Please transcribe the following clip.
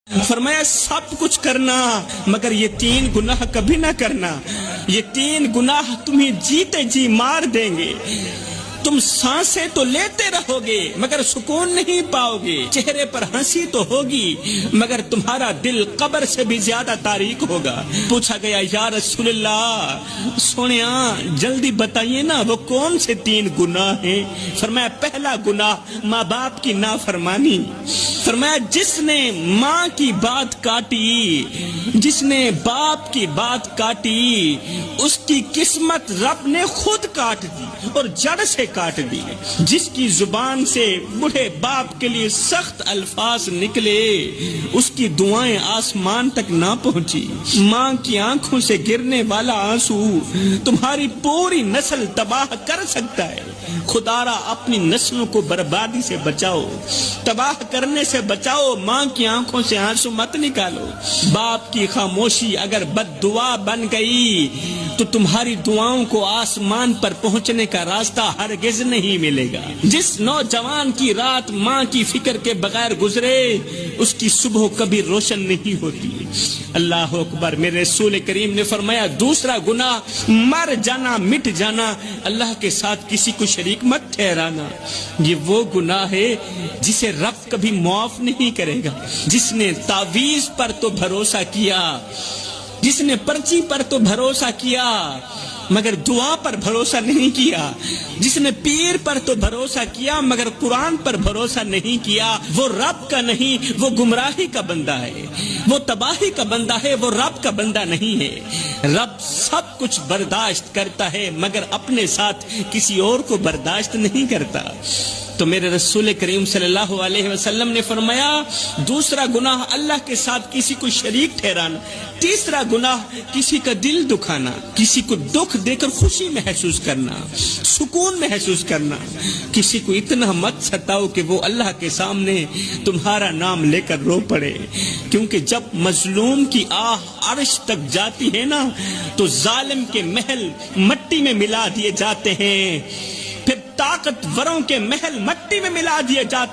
فرمایا سب کچھ کرنا مگر یہ 3 گناہ کبھی نہ کرنا. یہ 3 گناہ تمہیں جیتے جی مار دیں گے. تم سانسیں تو لیتے رہو گے مگر سکون نہیں پاؤ گے. چہرے پر ہنسی تو ہوگی مگر تمہارا دل قبر سے بھی زیادہ تاریک ہوگا. پوچھا گیا یا رسول اللہ سونیا جلدی بتائیے نا وہ کون سے 3 گناہ ہیں؟ فرمایا پہلا گناہ ماں باپ کی نافرمانی. فرمایا جس نے ماں کی بات کاٹی، جس نے باپ کی بات کاٹی، اس کی قسمت رب نے خود کاٹ دی اور جڑ سے کاٹ دی. جس کی زبان سے بوڑھے باپ کے لیے سخت الفاظ نکلے اس کی دعائیں آسمان تک نہ پہنچی. ماں کی آنکھوں سے گرنے والا آنسو تمہاری پوری نسل تباہ کر سکتا ہے. خدا را اپنی نسلوں کو بربادی سے بچاؤ، تباہ کرنے سے بچاؤ. ماں کی آنکھوں سے آنسو مت نکالو. باپ کی خاموشی اگر بد دعا بن گئی تو تمہاری دعاؤں کو آسمان پر پہنچنے کا راستہ ہرگز نہیں ملے گا. جس نوجوان کی رات ماں کی فکر کے بغیر گزرے اس کی صبح کبھی روشن نہیں ہوتی. اللہ اکبر. میرے رسول کریم نے فرمایا دوسرا گناہ مر جانا، مٹ جانا، اللہ کے ساتھ کسی کو شریک مت ٹھہرانا. یہ وہ گناہ ہے جسے رب کبھی معاف نہیں کرے گا. جس نے تعویذ پر تو بھروسہ کیا، جس نے پرچی پر تو بھروسہ کیا مگر دعا پر بھروسہ نہیں کیا، جس نے پیر پر تو بھروسہ کیا مگر قرآن پر بھروسہ نہیں کیا، وہ رب کا نہیں، وہ گمراہی کا بندہ ہے، وہ تباہی کا بندہ ہے، وہ رب کا بندہ نہیں ہے. رب سب کچھ برداشت کرتا ہے مگر اپنے ساتھ کسی اور کو برداشت نہیں کرتا. تو میرے رسول کریم صلی اللہ علیہ وسلم نے فرمایا دوسرا گناہ اللہ کے ساتھ کسی کو شریک ٹھہرانا. تیسرا گناہ کسی کا دل دکھانا، کسی کو دکھ دے کر خوشی محسوس کرنا، سکون محسوس کرنا. کسی کو اتنا مت ستاؤ کہ وہ اللہ کے سامنے تمہارا نام لے کر رو پڑے. کیونکہ جب مظلوم کی آہ عرش تک جاتی ہے نا تو ظالم کے محل مٹی میں ملا دیے جاتے ہیں، پھر طاقتوروں کے محل مٹی میں ملا دیے جاتے